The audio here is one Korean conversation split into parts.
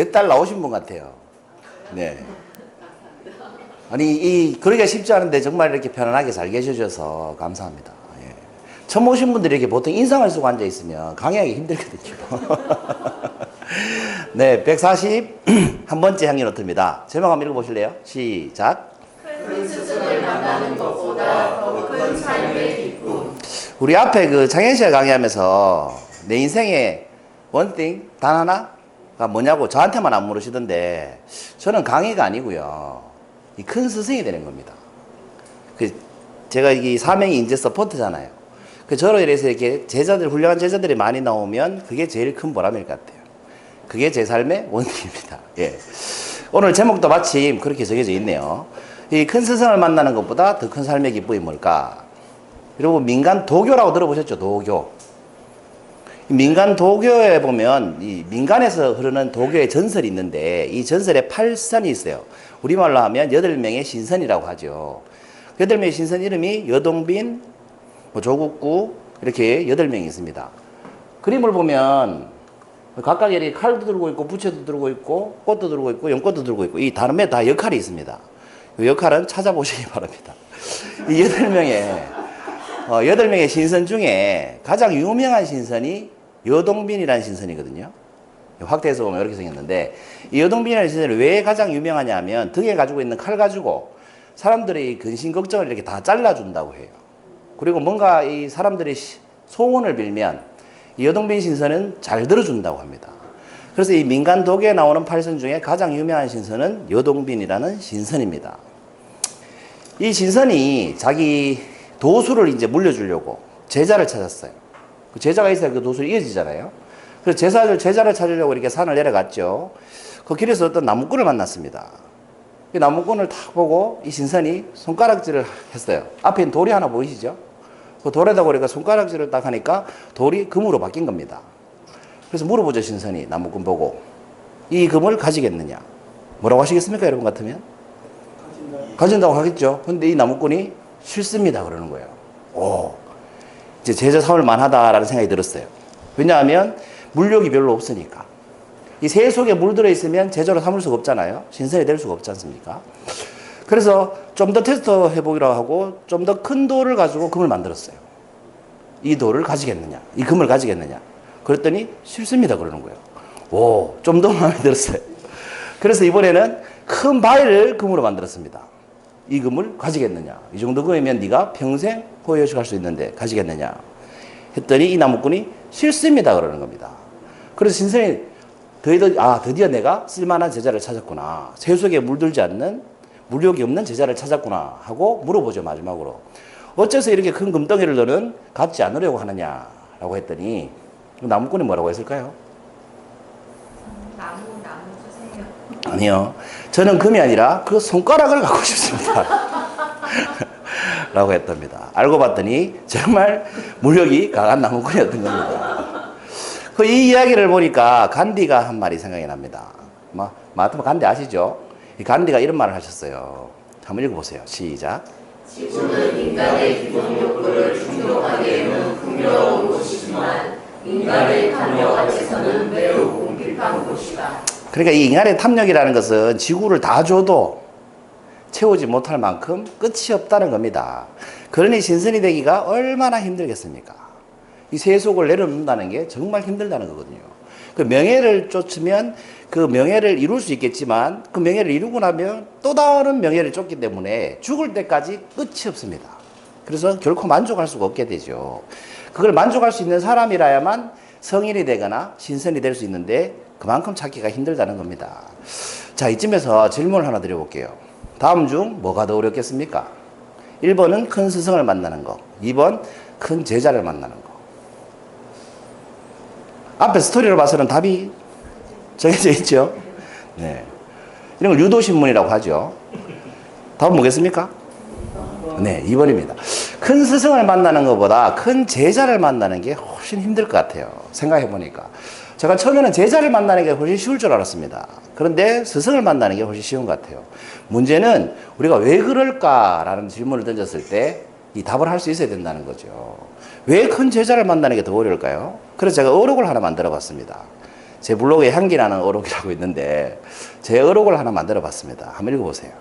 몇 달 나오신 분 같아요. 네. 아니, 그러기가 쉽지 않은데 정말 이렇게 편안하게 잘 계셔줘서 감사합니다. 예. 처음 오신 분들이 이렇게 보통 인상을 쓰고 앉아있으면 강의하기 힘들거든요. 네, 141번째 향기 노트입니다. 제목 한번 읽어보실래요? 시작. 큰 스승을 만나는 것보다 더 큰 삶의 기쁨. 우리 앞에 그 장현 씨가 강의하면서 내 인생의 one thing, 단 하나가 뭐냐고 저한테만 안 물으시던데 저는 강의가 아니고요. 이 큰 스승이 되는 겁니다. 제가 이 사명이 인재 서포트잖아요. 저로 인해서 이렇게 훌륭한 제자들이 많이 나오면 그게 제일 큰 보람일 것 같아요. 그게 제 삶의 원칙입니다. 예. 오늘 제목도 마침 그렇게 정해져 있네요. 이 큰 스승을 만나는 것보다 더 큰 삶의 기쁨이 뭘까? 그리고 민간 도교라고 들어보셨죠? 도교. 민간 도교에 보면 이 민간에서 흐르는 도교의 전설이 있는데 이 전설에 8선이 있어요. 우리말로 하면 8명의 신선이라고 하죠. 8명의 신선 이름이 여동빈, 조국구 이렇게 8명이 있습니다. 그림을 보면 각각 이렇게 칼도 들고 있고 부채도 들고 있고 꽃도 들고 있고 연꽃도 들고 있고 이 단음에 다 역할이 있습니다. 이 역할은 찾아보시기 바랍니다. 이 8명의 신선 중에 가장 유명한 신선이 여동빈이라는 신선이거든요. 확대해서 보면 이렇게 생겼는데 이 여동빈이라는 신선이 왜 가장 유명하냐 하면 등에 가지고 있는 칼 가지고 사람들의 근심 걱정을 이렇게 다 잘라준다고 해요. 그리고 뭔가 이 사람들이 소원을 빌면 이 여동빈 신선은 잘 들어준다고 합니다. 그래서 이 민간 도교에 나오는 8선 중에 가장 유명한 신선은 여동빈이라는 신선입니다. 이 신선이 자기 도수를 이제 물려주려고 제자를 찾았어요. 그 제자가 있어야 그 도술이 이어지잖아요. 그래서 제자를 찾으려고 이렇게 산을 내려갔죠. 그 길에서 어떤 나무꾼을 만났습니다. 이 나무꾼을 딱 보고 이 신선이 손가락질을 했어요. 앞에 있는 돌이 하나 보이시죠? 그 돌에다 우리가 손가락질을 딱 하니까 돌이 금으로 바뀐 겁니다. 그래서 물어보죠, 신선이 나무꾼 보고. 이 금을 가지겠느냐? 뭐라고 하시겠습니까, 여러분 같으면? 가진다고 하겠죠. 근데 이 나무꾼이 싫습니다, 그러는 거예요. 이제 제자 삼을 만하다라는 생각이 들었어요. 왜냐하면 물욕이 별로 없으니까. 이 새 속에 물 들어있으면 제자로 삼을 수가 없잖아요. 신선이 될 수가 없지 않습니까? 그래서 좀 더 테스트 해보기로 하고 좀 더 큰 돌을 가지고 금을 만들었어요. 이 돌을 가지겠느냐? 이 금을 가지겠느냐? 그랬더니 싫습니다, 그러는 거예요. 좀 더 마음에 들었어요. 그래서 이번에는 큰 바위를 금으로 만들었습니다. 이 금을 가지겠느냐? 이 정도 금이면 네가 평생 호의호식할 수 있는데 가지겠느냐? 했더니 이 나무꾼이 싫습니다, 그러는 겁니다. 그래서 신선이 드디어 내가 쓸만한 제자를 찾았구나. 새 속에 물들지 않는 물욕이 없는 제자를 찾았구나 하고 물어보죠, 마지막으로. 어째서 이렇게 큰 금덩이를 너는 갖지 않으려고 하느냐라고 했더니 나무꾼이 뭐라고 했을까요? 나무 주세요. 아니요. 저는 금이 아니라 그 손가락을 갖고 싶습니다. 라고 했답니다. 알고 봤더니 정말 물욕이 강한 나무꾼이었던 겁니다. 이 이야기를 보니까 간디가 한 말이 생각이 납니다. 마하트마 간디 아시죠? 이 간디가 이런 말을 하셨어요. 한번 읽어보세요. 시작. 지구는 인간의 기본 욕구를 충족하기에는 풍요로운 곳이지만 인간의 탐욕 앞에서는 매우 궁핍한 곳이다. 그러니까 이 인간의 탐욕이라는 것은 지구를 다 줘도 채우지 못할 만큼 끝이 없다는 겁니다. 그러니 신선이 되기가 얼마나 힘들겠습니까? 이 세속을 내려놓는다는 게 정말 힘들다는 거거든요. 그 명예를 쫓으면 그 명예를 이룰 수 있겠지만 그 명예를 이루고 나면 또 다른 명예를 쫓기 때문에 죽을 때까지 끝이 없습니다. 그래서 결코 만족할 수가 없게 되죠. 그걸 만족할 수 있는 사람이라야만 성인이 되거나 신선이 될 수 있는데 그만큼 찾기가 힘들다는 겁니다. 자, 이쯤에서 질문을 하나 드려볼게요. 다음 중 뭐가 더 어렵겠습니까? 1번은 큰 스승을 만나는 거, 2번 큰 제자를 만나는 거. 앞에 스토리로 봐서는 답이 정해져 있죠. 네. 이런 걸 유도신문이라고 하죠. 답은 뭐겠습니까? 네, 2번입니다. 큰 스승을 만나는 것보다 큰 제자를 만나는 게 훨씬 힘들 것 같아요. 생각해보니까. 제가 처음에는 제자를 만나는 게 훨씬 쉬울 줄 알았습니다. 그런데 스승을 만나는 게 훨씬 쉬운 것 같아요. 문제는 우리가 왜 그럴까라는 질문을 던졌을 때 이 답을 할 수 있어야 된다는 거죠. 왜 큰 제자를 만나는 게 더 어려울까요? 그래서 제가 어록을 하나 만들어 봤습니다. 제 블로그에 향기나는 어록이라고 있는데 제 어록을 하나 만들어 봤습니다. 한번 읽어보세요.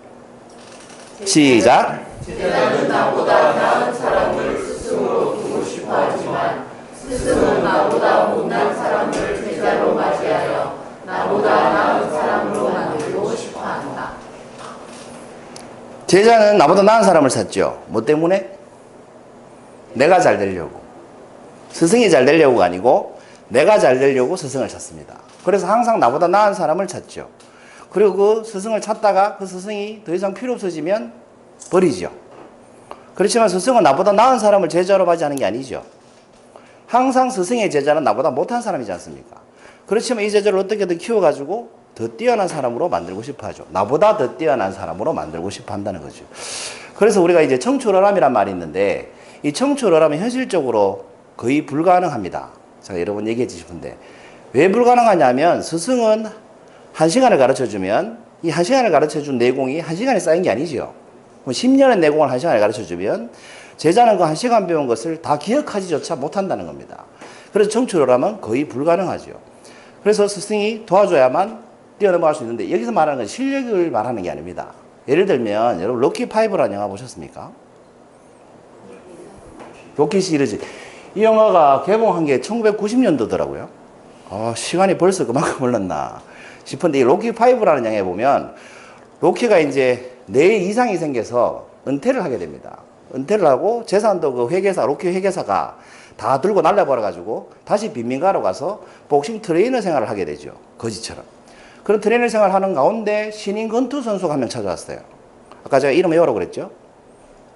시작. 제자는 나보다 나은 사람을 스승으로 두고 싶어 하지만 스승은 나보다 못난 사람을 제자로 맞이하여 나보다 나은 사람으로 만들고 싶어 한다. 제자는 나보다 나은 사람을 찾죠. 뭐 때문에? 내가 잘 되려고. 스승이 잘 되려고가 아니고 내가 잘 되려고 스승을 찾습니다. 그래서 항상 나보다 나은 사람을 찾죠. 그리고 그 스승을 찾다가 그 스승이 더 이상 필요 없어지면 버리죠. 그렇지만 스승은 나보다 나은 사람을 제자로 맞이하는 게 아니죠. 항상 스승의 제자는 나보다 못한 사람이지 않습니까? 그렇지만 이 제자를 어떻게든 키워가지고 더 뛰어난 사람으로 만들고 싶어 하죠. 나보다 더 뛰어난 사람으로 만들고 싶어 한다는 거죠. 그래서 우리가 이제 청출어람이란 말이 있는데 이 청출어람은 현실적으로 거의 불가능합니다. 제가 여러 번 얘기해 주시는데 왜 불가능하냐면 스승은 1시간을 가르쳐주면 이 1시간을 가르쳐준 내공이 1시간에 쌓인 게 아니죠. 10년의 내공을 1시간에 가르쳐주면 제자는 그 1시간 배운 것을 다 기억하지조차 못한다는 겁니다. 그래서 청출어람은 거의 불가능하죠. 그래서 스승이 도와줘야만 뛰어넘어갈 수 있는데 여기서 말하는 건 실력을 말하는 게 아닙니다. 예를 들면 여러분 로키 5라는 영화 보셨습니까? 로키 시리즈. 이 영화가 개봉한 게 1990년도더라고요. 시간이 벌써 그만큼 흘렀나 싶은데 이 로키 5라는 영화에 보면 로키가 이제 뇌에 이상이 생겨서 은퇴를 하게 됩니다. 은퇴를 하고 재산도 그 회계사, 로키 회계사가 다 들고 날려버려가지고 다시 빈민가로 가서 복싱 트레이너 생활을 하게 되죠. 거지처럼. 그런 트레이너 생활을 하는 가운데 신인 권투 선수가 한 명 찾아왔어요. 아까 제가 이름 외우라고 그랬죠?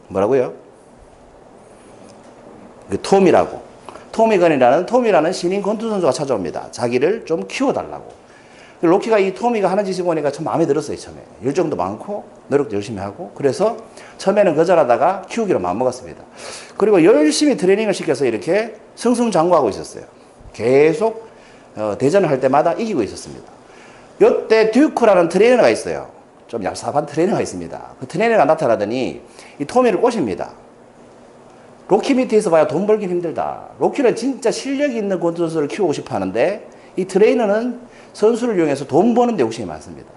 뭐라고요? 그 토미라는 신인 권투 선수가 찾아옵니다. 자기를 좀 키워달라고. 로키가 이 토미가 하는 짓을 보니까 참 마음에 들었어요, 처음에. 열정도 많고, 노력도 열심히 하고. 그래서 처음에는 거절하다가 키우기로 마음먹었습니다. 그리고 열심히 트레이닝을 시켜서 이렇게 승승장구하고 있었어요. 계속 대전을 할 때마다 이기고 있었습니다. 이때 듀크라는 트레이너가 있어요. 좀 얍삽한 트레이너가 있습니다. 그 트레이너가 나타나더니 이 토미를 꼬십니다. 로키 밑에서 봐야 돈 벌긴 힘들다. 로키는 진짜 실력 있는 권투 선수를 키우고 싶어 하는데 이 트레이너는 선수를 이용해서 돈 버는 데 욕심이 많습니다.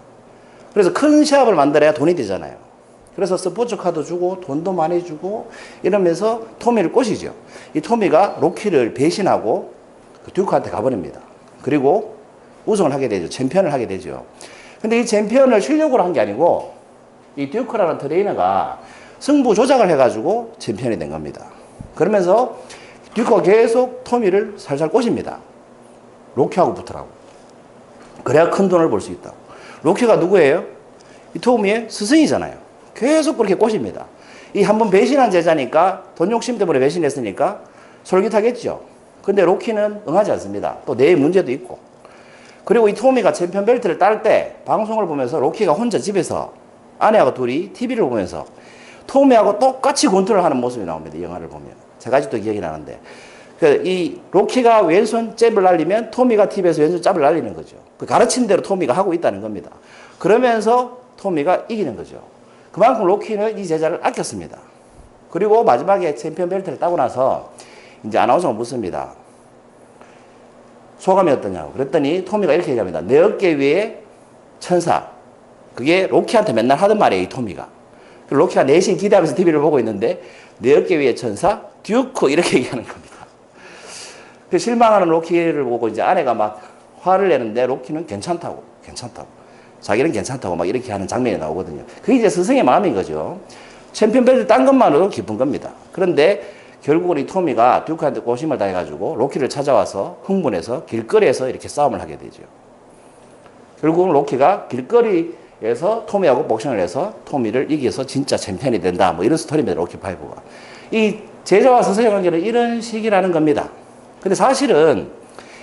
그래서 큰 시합을 만들어야 돈이 되잖아요. 그래서 스포츠카도 주고 돈도 많이 주고 이러면서 토미를 꼬시죠. 이 토미가 로키를 배신하고 그 듀크한테 가버립니다. 그리고 우승을 하게 되죠. 챔피언을 하게 되죠. 근데 이 챔피언을 실력으로 한 게 아니고 이 듀크라는 트레이너가 승부 조작을 해가지고 챔피언이 된 겁니다. 그러면서 듀크가 계속 토미를 살살 꼬십니다. 로키하고 붙으라고. 그래야 큰 돈을 벌 수 있다. 로키가 누구예요? 이 토미의 스승이잖아요. 계속 그렇게 꼬십니다. 이 한번 배신한 제자니까 돈 욕심 때문에 배신했으니까 솔깃하겠죠. 근데 로키는 응하지 않습니다. 또 내 문제도 있고. 그리고 이 토미가 챔피언 벨트를 딸 때 방송을 보면서 로키가 혼자 집에서 아내하고 둘이 TV를 보면서 토미하고 똑같이 권투를 하는 모습이 나옵니다. 이 영화를 보면. 제가 아직도 기억이 나는데. 이 로키가 왼손 잽을 날리면 토미가 TV에서 왼손 잽을 날리는 거죠. 그 가르친 대로 토미가 하고 있다는 겁니다. 그러면서 토미가 이기는 거죠. 그만큼 로키는 이 제자를 아꼈습니다. 그리고 마지막에 챔피언 벨트를 따고 나서 이제 아나운서가 묻습니다. 소감이 어떠냐고. 그랬더니 토미가 이렇게 얘기합니다. 내 어깨 위에 천사. 그게 로키한테 맨날 하던 말이에요, 이 토미가. 로키가 내심 기대하면서 TV를 보고 있는데 내 어깨 위에 천사, 듀크 이렇게 얘기하는 겁니다. 그 실망하는 로키를 보고 이제 아내가 막 화를 내는데 로키는 괜찮다고. 자기는 괜찮다고 막 이렇게 하는 장면이 나오거든요. 그게 이제 스승의 마음인 거죠. 챔피언 벨트 딴 것만으로도 기쁜 겁니다. 그런데 결국은 이 토미가 듀크한테 고심을 당해가지고 로키를 찾아와서 흥분해서 길거리에서 이렇게 싸움을 하게 되죠. 결국은 로키가 길거리에서 토미하고 복싱을 해서 토미를 이겨서 진짜 챔피언이 된다. 뭐 이런 스토리입니다. 로키 5가. 이 제자와 스승의 관계는 이런 식이라는 겁니다. 근데 사실은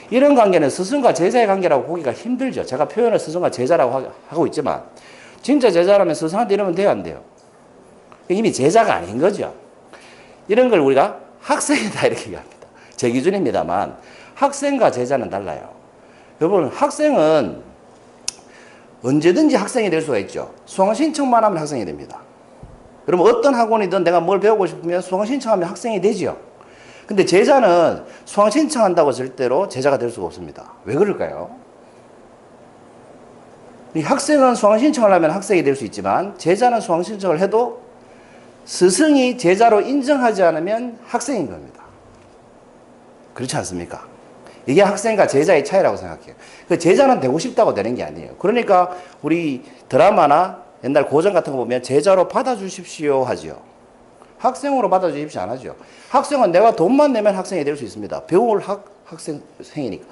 이런 관계는 스승과 제자의 관계라고 보기가 힘들죠. 제가 표현을 스승과 제자라고 하고 있지만 진짜 제자라면 스승한테 이러면 돼요, 안 돼요? 이미 제자가 아닌 거죠. 이런 걸 우리가 학생이다 이렇게 얘기합니다. 제 기준입니다만 학생과 제자는 달라요. 여러분 학생은 언제든지 학생이 될 수가 있죠. 수강 신청만 하면 학생이 됩니다. 여러분 어떤 학원이든 내가 뭘 배우고 싶으면 수강 신청하면 학생이 되죠. 근데 제자는 수강 신청한다고 절대로 제자가 될 수가 없습니다. 왜 그럴까요? 이 학생은 수강 신청을 하면 학생이 될 수 있지만 제자는 수강 신청을 해도 스승이 제자로 인정하지 않으면 학생인 겁니다. 그렇지 않습니까? 이게 학생과 제자의 차이라고 생각해요. 그 제자는 되고 싶다고 되는 게 아니에요. 그러니까 우리 드라마나 옛날 고전 같은 거 보면 제자로 받아주십시오 하지요. 학생으로 받아주십시오 안 하죠. 학생은 내가 돈만 내면 학생이 될 수 있습니다. 배울 학생이니까.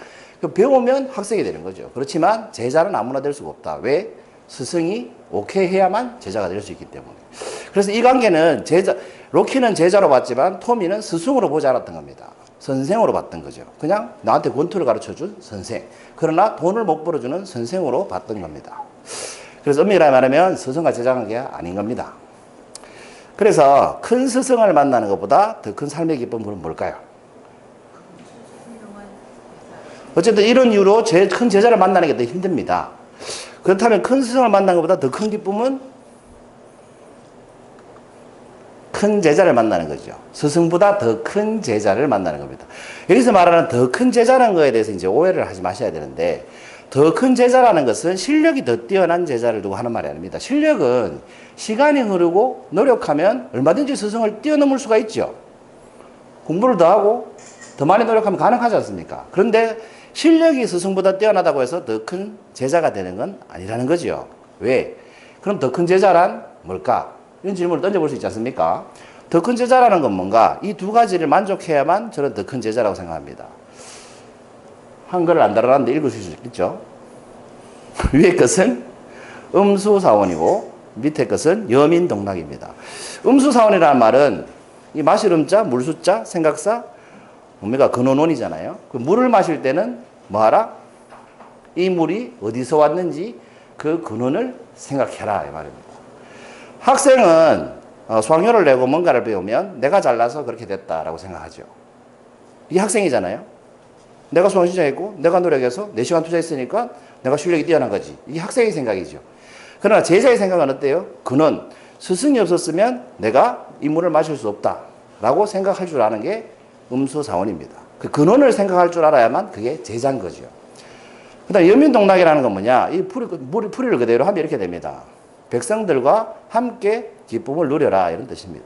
배우면 학생이 되는 거죠. 그렇지만 제자는 아무나 될 수가 없다. 왜? 스승이 오케이 해야만 제자가 될 수 있기 때문에. 그래서 이 관계는 로키는 제자로 봤지만 토미는 스승으로 보지 않았던 겁니다. 선생으로 봤던 거죠. 그냥 나한테 권투를 가르쳐준 선생. 그러나 돈을 못 벌어주는 선생으로 봤던 겁니다. 그래서 엄밀히 말하면 스승과 제자 관계가 아닌 겁니다. 그래서 큰 스승을 만나는 것보다 더 큰 삶의 기쁨은 뭘까요? 어쨌든 이런 이유로 제일 큰 제자를 만나는 게 더 힘듭니다. 그렇다면 큰 스승을 만나는 것보다 더 큰 기쁨은 큰 제자를 만나는 거죠. 스승보다 더 큰 제자를 만나는 겁니다. 여기서 말하는 더 큰 제자라는 거에 대해서 이제 오해를 하지 마셔야 되는데, 더 큰 제자라는 것은 실력이 더 뛰어난 제자를 두고 하는 말이 아닙니다. 실력은 시간이 흐르고 노력하면 얼마든지 스승을 뛰어넘을 수가 있죠. 공부를 더 하고 더 많이 노력하면 가능하지 않습니까? 그런데 실력이 스승보다 뛰어나다고 해서 더 큰 제자가 되는 건 아니라는 거죠. 왜? 그럼 더 큰 제자란 뭘까? 이런 질문을 던져볼 수 있지 않습니까? 더 큰 제자라는 건 뭔가? 이 두 가지를 만족해야만 저는 더 큰 제자라고 생각합니다. 한글을 안 달아놨는데 읽을 수 있죠? 위의 것은 음수사원이고 밑에 것은 여민동락입니다. 음수사원이라는 말은 이 마실 음자, 물수자, 생각사, 뭡니까? 근원원이잖아요. 그 물을 마실 때는 뭐하라? 이 물이 어디서 왔는지 그 근원을 생각해라 이 말입니다. 학생은 수학료를 내고 뭔가를 배우면 내가 잘나서 그렇게 됐다라고 생각하죠. 이 학생이잖아요. 내가 수강 신청했고 내가 노력해서 4시간 투자했으니까 내가 실력이 뛰어난 거지. 이게 학생의 생각이죠. 그러나 제자의 생각은 어때요? 그는 스승이 없었으면 내가 이 물을 마실 수 없다라고 생각할 줄 아는 게 음수사원입니다. 그 근원을 생각할 줄 알아야만 그게 제자인 거죠. 그 다음 여민동락이라는 건 뭐냐? 이 풀이를 그대로 하면 이렇게 됩니다. 백성들과 함께 기쁨을 누려라 이런 뜻입니다.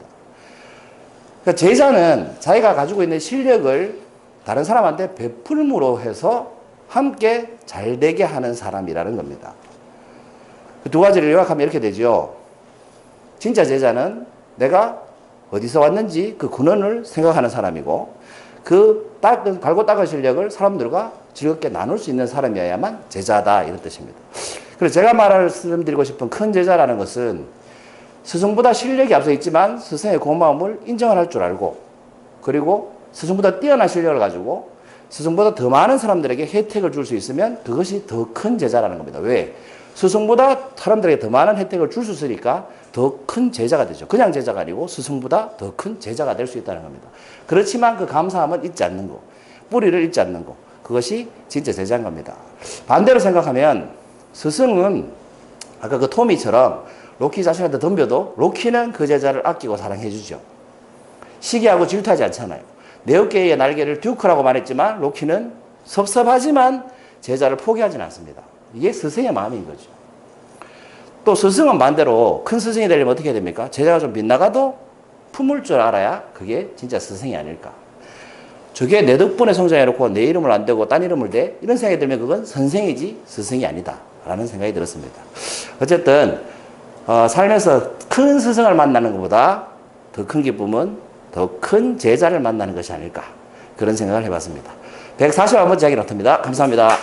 그러니까 제자는 자기가 가지고 있는 실력을 다른 사람한테 베풀므로 해서 함께 잘되게 하는 사람이라는 겁니다. 그 두 가지를 요약하면 이렇게 되죠. 진짜 제자는 내가 어디서 왔는지 그 근원을 생각하는 사람이고 그 갈고 닦은 실력을 사람들과 즐겁게 나눌 수 있는 사람이어야만 제자다 이런 뜻입니다. 그래서 제가 말씀드리고 싶은 큰 제자라는 것은 스승보다 실력이 앞서 있지만 스승의 고마움을 인정을 할 줄 알고 그리고 스승보다 뛰어난 실력을 가지고 스승보다 더 많은 사람들에게 혜택을 줄 수 있으면 그것이 더 큰 제자라는 겁니다. 왜? 스승보다 사람들에게 더 많은 혜택을 줄 수 있으니까 더 큰 제자가 되죠. 그냥 제자가 아니고 스승보다 더 큰 제자가 될 수 있다는 겁니다. 그렇지만 그 감사함은 잊지 않는 거, 뿌리를 잊지 않는 거, 그것이 진짜 제자인 겁니다. 반대로 생각하면 스승은 아까 그 토미처럼 로키 자신한테 덤벼도 로키는 그 제자를 아끼고 사랑해 주죠. 시기하고 질투하지 않잖아요. 내 어깨의 날개를 듀크라고 말했지만 로키는 섭섭하지만 제자를 포기하지는 않습니다. 이게 스승의 마음인 거죠. 또 스승은 반대로 큰 스승이 되려면 어떻게 해야 됩니까? 제자가 좀 빗나가도 품을 줄 알아야 그게 진짜 스승이 아닐까. 저게 내 덕분에 성장해놓고 내 이름을 안 대고 딴 이름을 대? 이런 생각이 들면 그건 선생이지 스승이 아니다 라는 생각이 들었습니다. 어쨌든 삶에서 큰 스승을 만나는 것보다 더 큰 기쁨은 더 큰 제자를 만나는 것이 아닐까 그런 생각을 해봤습니다. 141번째 이야기 나옵니다. 감사합니다.